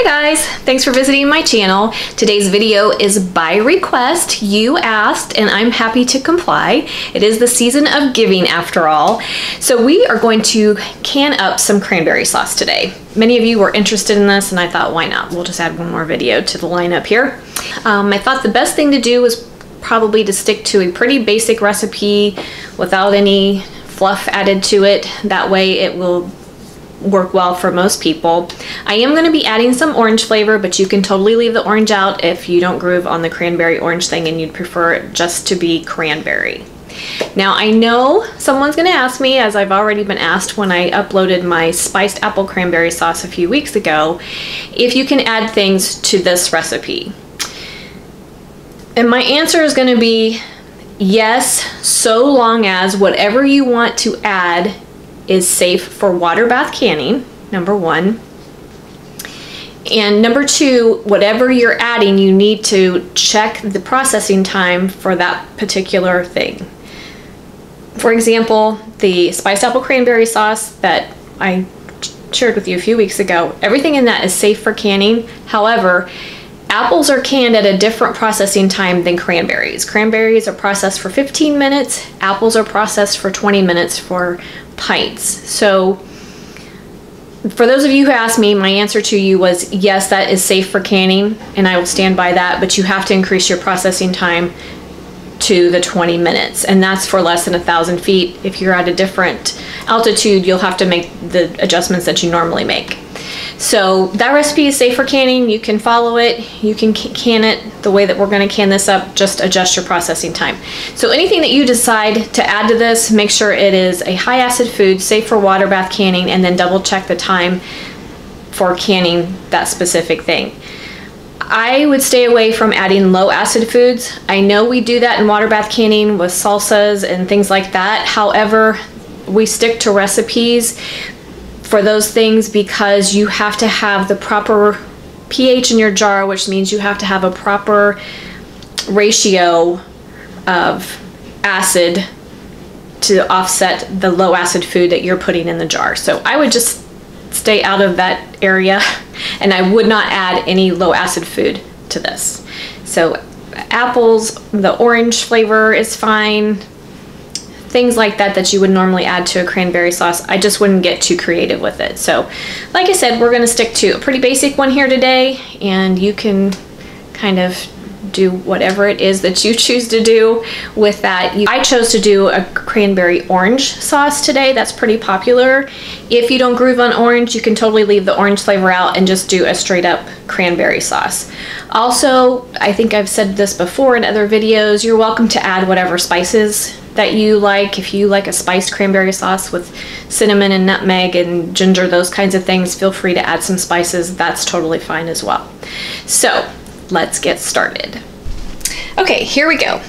Hi guys, thanks for visiting my channel. Today's video is by request. You asked and I'm happy to comply. It is the season of giving after all. So we are going to can up some cranberry sauce today. Many of you were interested in this and I thought, why not? We'll just add one more video to the lineup here. I thought the best thing to do was probably to stick to a pretty basic recipe without any fluff added to it. That way it will work well for most people. I am going to be adding some orange flavor, but you can totally leave the orange out if you don't groove on the cranberry orange thing and you'd prefer it just to be cranberry. Now I know someone's going to ask me, as I've already been asked when I uploaded my spiced apple cranberry sauce a few weeks ago, if you can add things to this recipe. And my answer is going to be yes, so long as whatever you want to add is safe for water bath canning, number one. And number two, whatever you're adding, you need to check the processing time for that particular thing. For example, the spiced apple cranberry sauce that I shared with you a few weeks ago, everything in that is safe for canning. However, apples are canned at a different processing time than cranberries. Cranberries are processed for 15 minutes, apples are processed for 20 minutes for pints. So for those of you who asked me, my answer to you was yes, that is safe for canning and I will stand by that, but you have to increase your processing time to the 20 minutes, and that's for less than 1,000 feet. If you're at a different altitude, you'll have to make the adjustments that you normally make. So that recipe is safe for canning. You can follow it. You can can it the way that we're going to can this up. Just adjust your processing time. So anything that you decide to add to this, make sure it is a high acid food, safe for water bath canning, and then double check the time for canning that specific thing. I would stay away from adding low acid foods. I know we do that in water bath canning with salsas and things like that. However, we stick to recipes for those things because you have to have the proper pH in your jar, which means you have to have a proper ratio of acid to offset the low acid food that you're putting in the jar. So I would just stay out of that area and I would not add any low acid food to this. So apples, the orange flavor is fine. Things like that that you would normally add to a cranberry sauce, I just wouldn't get too creative with it. So like I said, we're going to stick to a pretty basic one here today, and you can kind of do whatever it is that you choose to do with that. I chose to do a cranberry orange sauce today. That's pretty popular. If you don't groove on orange, you can totally leave the orange flavor out and just do a straight up cranberry sauce. Also, I think I've said this before in other videos, you're welcome to add whatever spices that you like. If you like a spiced cranberry sauce with cinnamon and nutmeg and ginger, those kinds of things, feel free to add some spices. That's totally fine as well. So let's get started. Okay, here we go.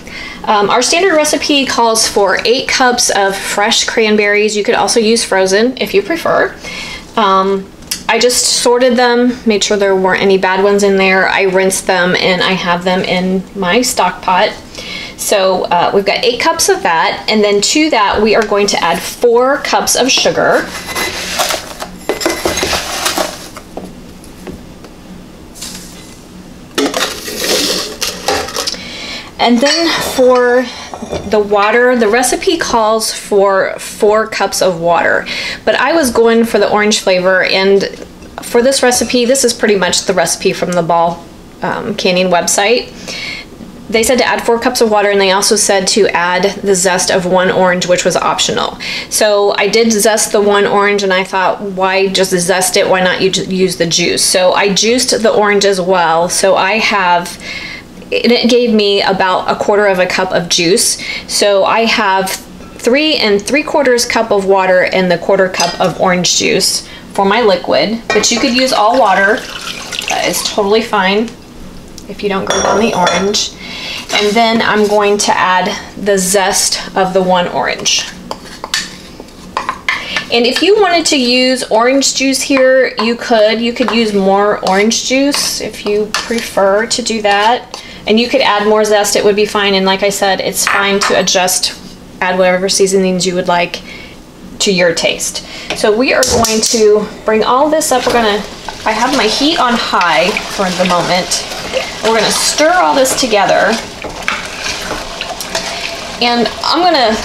Our standard recipe calls for 8 cups of fresh cranberries. You could also use frozen if you prefer. I just sorted them, made sure there weren't any bad ones in there. I rinsed them and I have them in my stock pot. So we've got 8 cups of that, and then to that we are going to add 4 cups of sugar. And then for the water, the recipe calls for 4 cups of water, but I was going for the orange flavor, and for this recipe, this is pretty much the recipe from the Ball Canning website. They said to add 4 cups of water, and they also said to add the zest of 1 orange, which was optional. So I did zest the 1 orange, and I thought, why just zest it? Why not use the juice? So I juiced the orange as well. So I have, and it gave me about 1/4 cup of juice. So I have 3 3/4 cup of water and the 1/4 cup of orange juice for my liquid, but you could use all water. That is totally fine if you don't go on the orange. And then I'm going to add the zest of the 1 orange. And if you wanted to use orange juice here, you could use more orange juice if you prefer to do that. And you could add more zest, it would be fine. And like I said, it's fine to adjust, add whatever seasonings you would like to your taste. So we are going to bring all this up. I have my heat on high for the moment. We're gonna stir all this together. And I'm gonna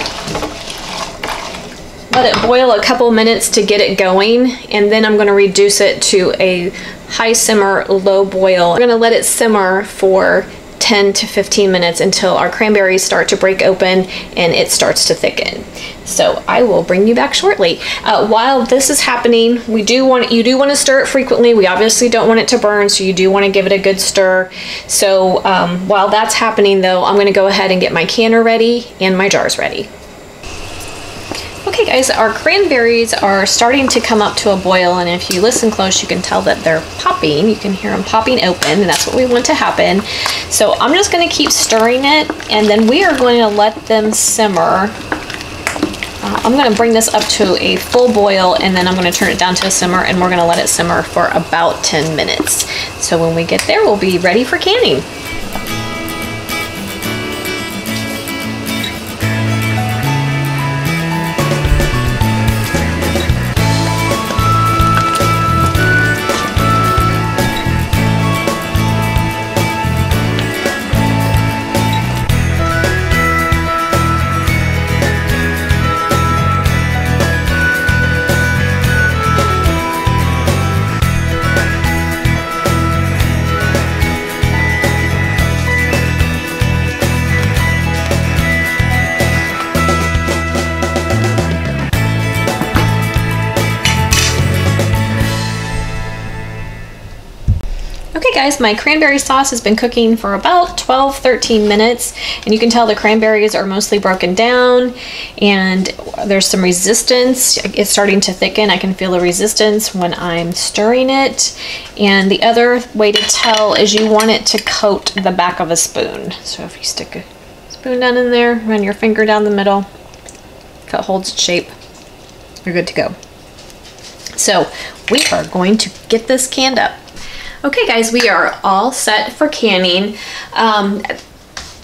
let it boil a couple minutes to get it going, and then I'm gonna reduce it to a high simmer, low boil. We're gonna let it simmer for 10 to 15 minutes until our cranberries start to break open and it starts to thicken. So I will bring you back shortly. While this is happening, you do want to stir it frequently. We obviously don't want it to burn, so you do want to give it a good stir. So while that's happening though, I'm gonna go ahead and get my canner ready and my jars ready. Okay guys, our cranberries are starting to come up to a boil, and if you listen close you can tell that they're popping. You can hear them popping open, and that's what we want to happen. So I'm just going to keep stirring it, and then we are going to let them simmer. I'm going to bring this up to a full boil, and then I'm going to turn it down to a simmer, and we're going to let it simmer for about 10 minutes. So when we get there, we'll be ready for canning. Okay guys, my cranberry sauce has been cooking for about 12-13 minutes, and you can tell the cranberries are mostly broken down and there's some resistance. It's starting to thicken. I can feel the resistance when I'm stirring it. And the other way to tell is you want it to coat the back of a spoon. So if you stick a spoon down in there, run your finger down the middle, if it holds its shape, you're good to go. So we are going to get this canned up. Okay guys, we are all set for canning.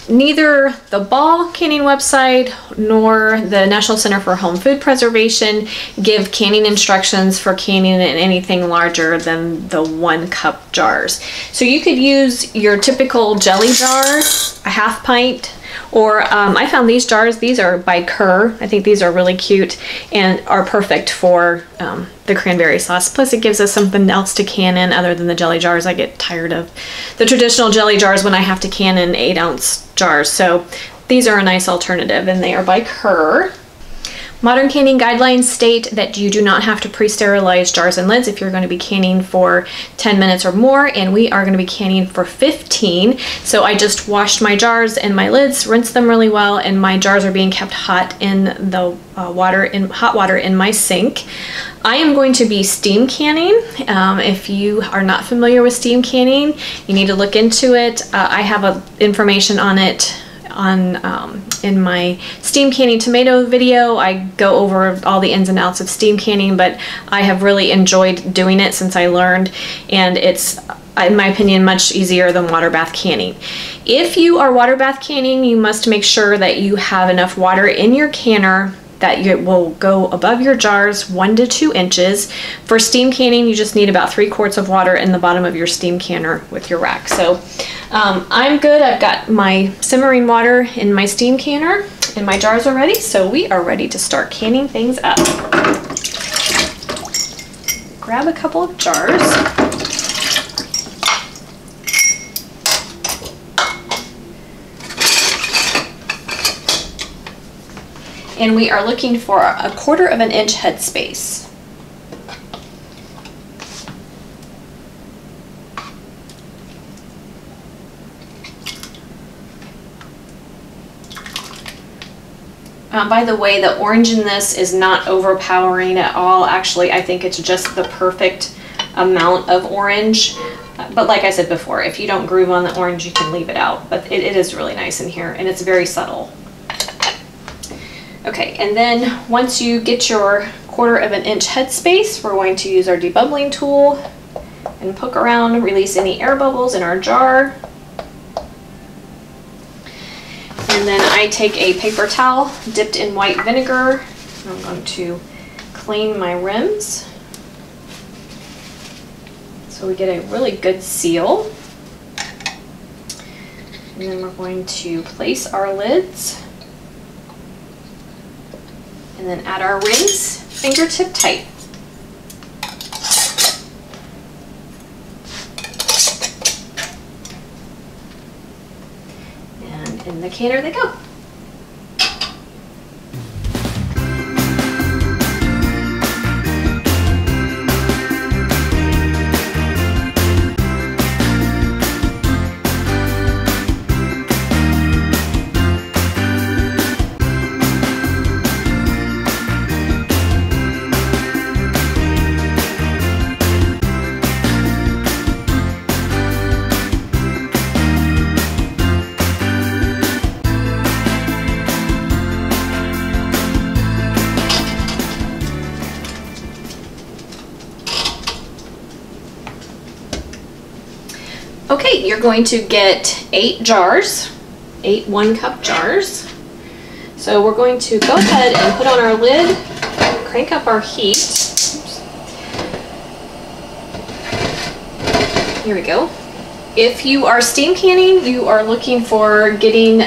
Neither the Ball canning website nor the National Center for Home Food Preservation give canning instructions for canning in anything larger than the 1 cup jars. So you could use your typical jelly jar, a ½ pint, or I found these jars. These are by Kerr. I think these are really cute and are perfect for the cranberry sauce. Plus it gives us something else to can in other than the jelly jars. I get tired of the traditional jelly jars when I have to can in 8-ounce jars. So these are a nice alternative, and they are by Kerr. Modern canning guidelines state that you do not have to pre-sterilize jars and lids if you're going to be canning for 10 minutes or more, and we are going to be canning for 15. So I just washed my jars and my lids, rinsed them really well, and my jars are being kept hot in the hot water in my sink. I am going to be steam canning. If you are not familiar with steam canning, you need to look into it. I have information on it in my steam canning tomato video. I go over all the ins and outs of steam canning, but I have really enjoyed doing it since I learned, and it's, in my opinion, much easier than water bath canning. If you are water bath canning, you must make sure that you have enough water in your canner that it will go above your jars 1 to 2 inches. For steam canning, you just need about 3 quarts of water in the bottom of your steam canner with your rack. So I'm good. I've got my simmering water in my steam canner and my jars are ready. So we are ready to start canning things up. Grab a couple of jars. And we are looking for a 1/4 inch headspace. By the way, the orange in this is not overpowering at all. Actually, I think it's just the perfect amount of orange. But like I said before, if you don't groove on the orange, you can leave it out. But it is really nice in here, and it's very subtle. Okay, and then once you get your 1/4 inch headspace, we're going to use our debubbling tool and poke around, release any air bubbles in our jar. And then I take a paper towel dipped in white vinegar. I'm going to clean my rims so we get a really good seal. And then we're going to place our lids and then add our rings fingertip tight. And in the canner they go. Okay, you're going to get 8 jars, 8 1-cup jars. So we're going to go ahead and put on our lid, crank up our heat. Oops. Here we go. If you are steam canning, you are looking for getting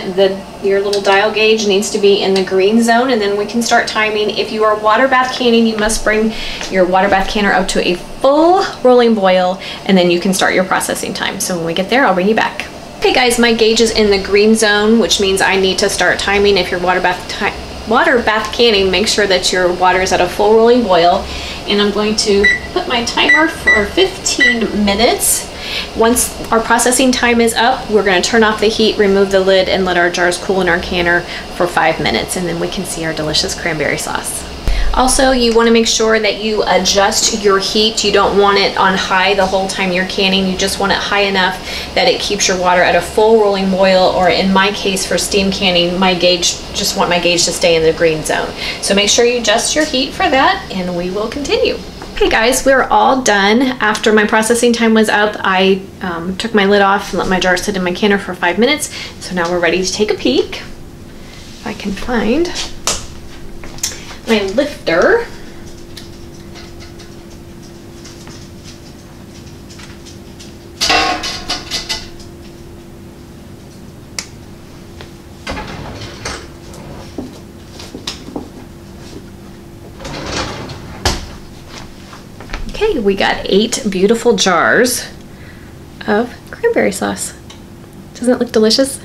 your little dial gauge needs to be in the green zone, and then we can start timing. If you are water bath canning, you must bring your water bath canner up to a full rolling boil, and then you can start your processing time. So when we get there, I'll bring you back. Okay guys, my gauge is in the green zone, which means I need to start timing. If you're water bath canning, make sure that your water is at a full rolling boil. And I'm going to put my timer for 15 minutes. Once our processing time is up, we're going to turn off the heat, remove the lid, and let our jars cool in our canner for 5 minutes, and then we can see our delicious cranberry sauce. Also, you want to make sure that you adjust your heat. You don't want it on high the whole time you're canning. You just want it high enough that it keeps your water at a full rolling boil, or in my case for steam canning, just want my gauge to stay in the green zone. So make sure you adjust your heat for that, and we will continue. Okay guys, we're all done. After my processing time was up, I took my lid off and let my jar sit in my canner for 5 minutes. So now we're ready to take a peek. If I can find my lifter. Okay, we got 8 beautiful jars of cranberry sauce. Doesn't it look delicious?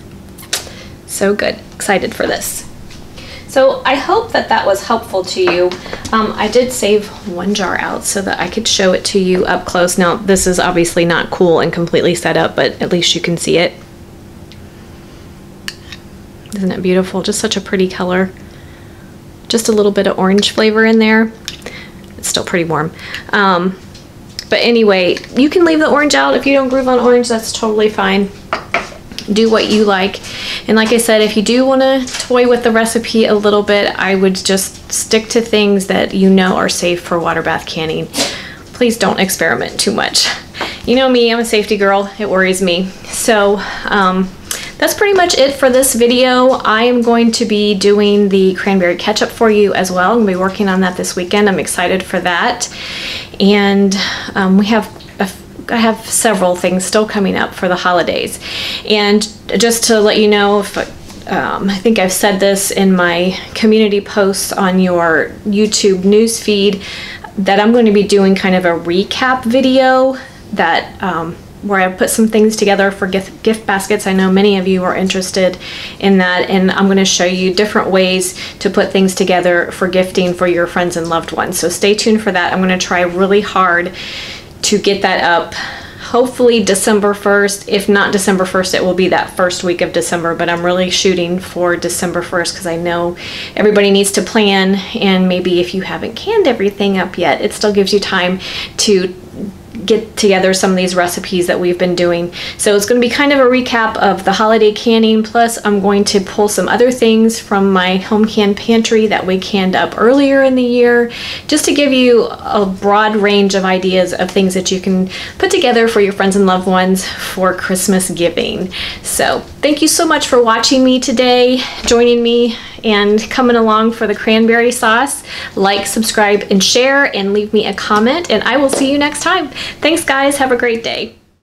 So good. Excited for this. So I hope that that was helpful to you. I did save 1 jar out so that I could show it to you up close. Now this is obviously not cool and completely set up, but at least you can see it. Isn't it beautiful? Just such a pretty color. Just a little bit of orange flavor in there. It's still pretty warm. But anyway, you can leave the orange out if you don't groove on orange. That's totally fine. Do what you like. And like I said, if you do want to toy with the recipe a little bit, I would just stick to things that you know are safe for water bath canning. Please don't experiment too much. You know me, I'm a safety girl. It worries me. So that's pretty much it for this video. I am going to be doing the cranberry ketchup for you as well. I'm going to be working on that this weekend. I'm excited for that. And I have several things still coming up for the holidays. And just to let you know, if I think I've said this in my community posts on your YouTube news feed, that I'm going to be doing kind of a recap video that where I put some things together for gift baskets. I know many of you are interested in that, and I'm going to show you different ways to put things together for gifting for your friends and loved ones. So stay tuned for that. I'm going to try really hard to get that up. Hopefully December 1st. If not December 1st, it will be that first week of December, but I'm really shooting for December 1st because I know everybody needs to plan, and maybe if you haven't canned everything up yet, it still gives you time to get together some of these recipes that we've been doing. So it's going to be kind of a recap of the holiday canning, plus I'm going to pull some other things from my home canned pantry that we canned up earlier in the year, just to give you a broad range of ideas of things that you can put together for your friends and loved ones for Christmas giving. So thank you so much for watching me today, joining me and coming along for the cranberry sauce. Like, subscribe, and share, and leave me a comment, and I will see you next time. Thanks, guys. Have a great day.